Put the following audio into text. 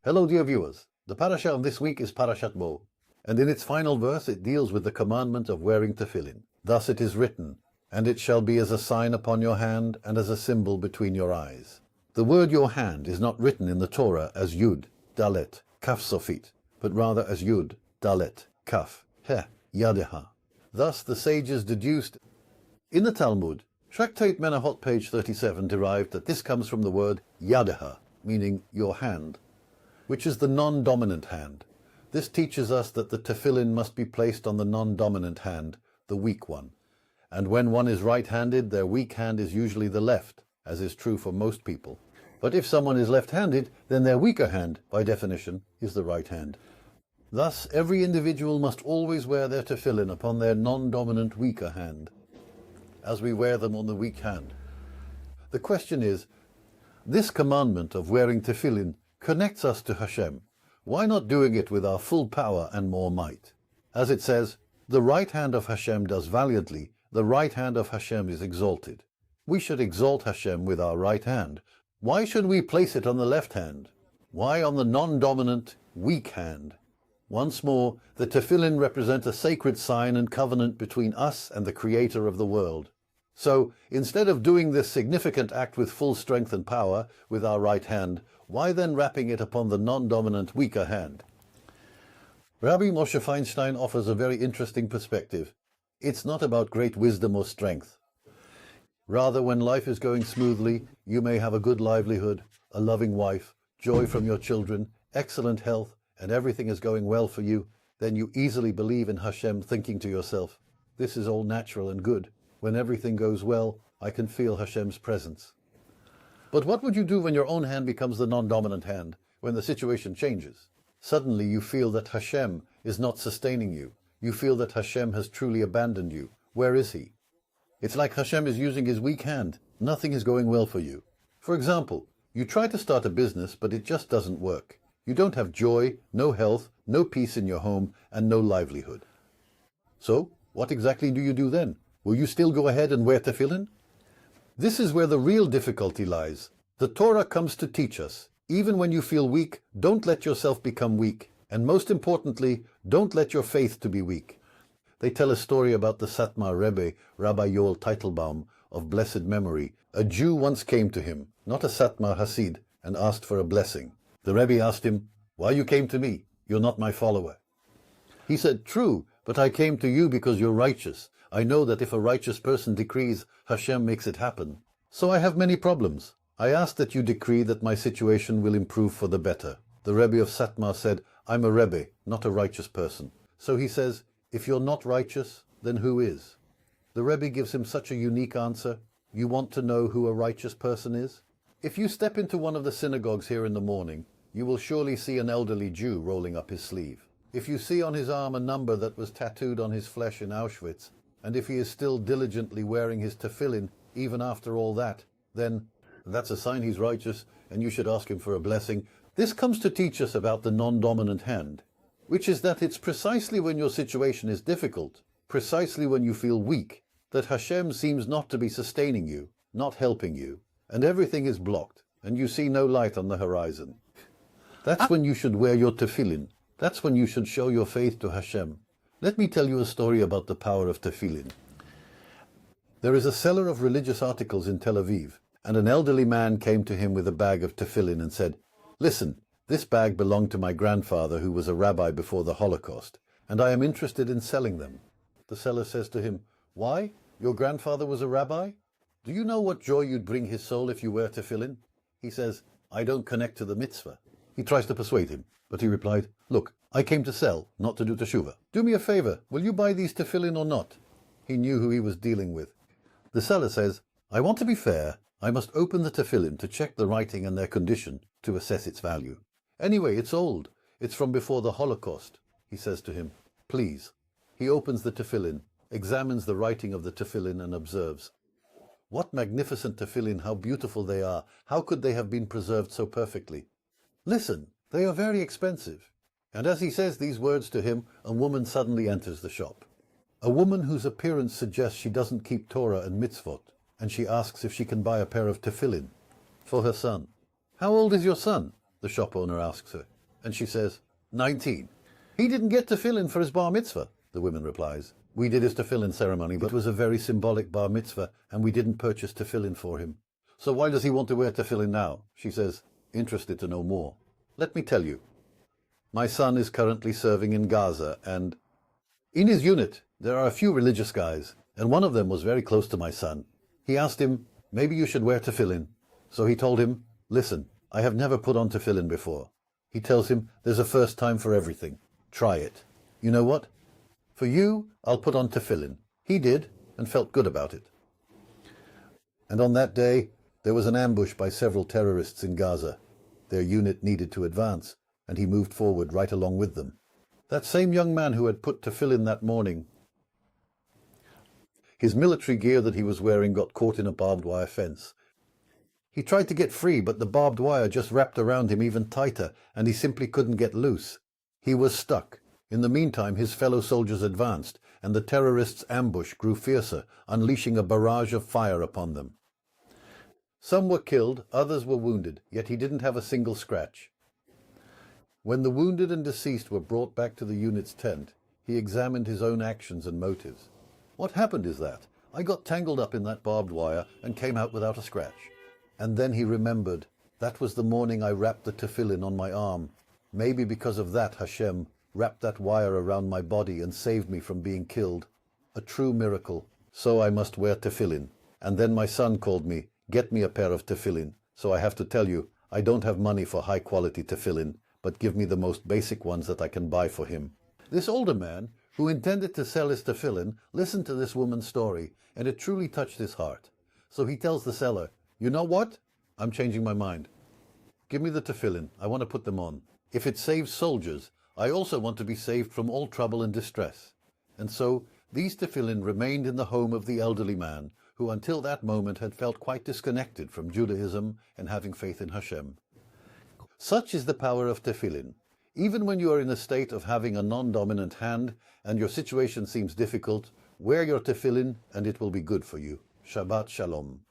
Hello, dear viewers. The Parashat of this week is Parashat Bo, and in its final verse it deals with the commandment of wearing tefillin. Thus it is written, "And it shall be as a sign upon your hand and as a symbol between your eyes." The word your hand is not written in the Torah as Yud, Dalet, Kaf Sofit, but rather as Yud, Dalet, Kaf, He, Yadeha. Thus the sages deduced in the Talmud, Tractate Menachot, page 37, derived that this comes from the word Yadeha, meaning your hand, which is the non-dominant hand. This teaches us that the tefillin must be placed on the non-dominant hand, the weak one. And when one is right-handed, their weak hand is usually the left, as is true for most people. But if someone is left-handed, then their weaker hand, by definition, is the right hand. Thus, every individual must always wear their tefillin upon their non-dominant weaker hand, as we wear them on the weak hand. The question is, this commandment of wearing tefillin connects us to Hashem. Why not doing it with our full power and more might? As it says, the right hand of Hashem does valiantly, the right hand of Hashem is exalted. We should exalt Hashem with our right hand. Why should we place it on the left hand? Why on the non-dominant, weak hand? Once more, the tefillin represent a sacred sign and covenant between us and the Creator of the world. So, instead of doing this significant act with full strength and power with our right hand, why then wrapping it upon the non-dominant, weaker hand? Rabbi Moshe Feinstein offers a very interesting perspective. It's not about great wisdom or strength. Rather, when life is going smoothly, you may have a good livelihood, a loving wife, joy from your children, excellent health, and everything is going well for you, then you easily believe in Hashem, thinking to yourself, this is all natural and good. When everything goes well, I can feel Hashem's presence. But what would you do when your own hand becomes the non-dominant hand, when the situation changes? Suddenly you feel that Hashem is not sustaining you. You feel that Hashem has truly abandoned you. Where is he? It's like Hashem is using his weak hand. Nothing is going well for you. For example, you try to start a business, but it just doesn't work. You don't have joy, no health, no peace in your home, and no livelihood. So, what exactly do you do then? Will you still go ahead and wear tefillin? This is where the real difficulty lies. The Torah comes to teach us, even when you feel weak, don't let yourself become weak. And most importantly, don't let your faith to be weak. They tell a story about the Satmar Rebbe, Rabbi Yoel Teitelbaum, of blessed memory. A Jew once came to him, not a Satmar Hasid, and asked for a blessing. The Rebbe asked him, "Why you came to me? You're not my follower." He said, "True, but I came to you because you're righteous. I know that if a righteous person decrees, Hashem makes it happen. So I have many problems. I ask that you decree that my situation will improve for the better." The Rebbe of Satmar said, "I'm a Rebbe, not a righteous person." So he says, "If you're not righteous, then who is?" The Rebbe gives him such a unique answer. You want to know who a righteous person is? If you step into one of the synagogues here in the morning, you will surely see an elderly Jew rolling up his sleeve. If you see on his arm a number that was tattooed on his flesh in Auschwitz, and if he is still diligently wearing his tefillin even after all that, then that's a sign he's righteous, and you should ask him for a blessing. This comes to teach us about the non-dominant hand, which is that it's precisely when your situation is difficult, precisely when you feel weak, that Hashem seems not to be sustaining you, not helping you, and everything is blocked, and you see no light on the horizon. That's when you should wear your tefillin. That's when you should show your faith to Hashem. Let me tell you a story about the power of tefillin. There is a seller of religious articles in Tel Aviv, and an elderly man came to him with a bag of tefillin and said, "Listen, this bag belonged to my grandfather who was a rabbi before the Holocaust, and I am interested in selling them." The seller says to him, "Why? Your grandfather was a rabbi? Do you know what joy you'd bring his soul if you wear tefillin?" He says, "I don't connect to the mitzvah." He tries to persuade him, but he replied, "Look, I came to sell, not to do teshuvah. Do me a favor, will you buy these tefillin or not?" He knew who he was dealing with. The seller says, "I want to be fair. I must open the tefillin to check the writing and their condition to assess its value. Anyway, it's old. It's from before the Holocaust." He says to him, "Please." He opens the tefillin, examines the writing of the tefillin and observes, "What magnificent tefillin, how beautiful they are. How could they have been preserved so perfectly? Listen, they are very expensive." And as he says these words to him, a woman suddenly enters the shop. A woman whose appearance suggests she doesn't keep Torah and mitzvot, and she asks if she can buy a pair of tefillin for her son. "How old is your son?" the shop owner asks her. And she says, 19. He didn't get tefillin for his bar mitzvah, the woman replies. We did his tefillin ceremony, but it was a very symbolic bar mitzvah, and we didn't purchase tefillin for him. So why does he want to wear tefillin now? She says, interested to know more. Let me tell you. My son is currently serving in Gaza, and in his unit there are a few religious guys, and one of them was very close to my son. He asked him, maybe you should wear tefillin. So he told him, listen, I have never put on tefillin before. He tells him, there's a first time for everything. Try it. You know what? For you, I'll put on tefillin. He did, and felt good about it. And on that day, there was an ambush by several terrorists in Gaza. Their unit needed to advance, and he moved forward right along with them. That same young man who had put tefillin that morning, his military gear that he was wearing got caught in a barbed wire fence. He tried to get free, but the barbed wire just wrapped around him even tighter, and he simply couldn't get loose. He was stuck. In the meantime, his fellow soldiers advanced, and the terrorists' ambush grew fiercer, unleashing a barrage of fire upon them. Some were killed, others were wounded, yet he didn't have a single scratch. When the wounded and deceased were brought back to the unit's tent, he examined his own actions and motives. What happened is that I got tangled up in that barbed wire and came out without a scratch. And then he remembered, that was the morning I wrapped the tefillin on my arm. Maybe because of that Hashem wrapped that wire around my body and saved me from being killed. A true miracle. So I must wear tefillin. And then my son called me, get me a pair of tefillin. So I have to tell you, I don't have money for high-quality tefillin, but give me the most basic ones that I can buy for him. This older man, who intended to sell his tefillin, listened to this woman's story, and it truly touched his heart. So he tells the seller, you know what? I'm changing my mind. Give me the tefillin. I want to put them on. If it saves soldiers, I also want to be saved from all trouble and distress. And so these tefillin remained in the home of the elderly man, who until that moment had felt quite disconnected from Judaism and having faith in Hashem. Such is the power of tefillin. Even when you are in a state of having a non-dominant hand and your situation seems difficult, wear your tefillin and it will be good for you. Shabbat Shalom.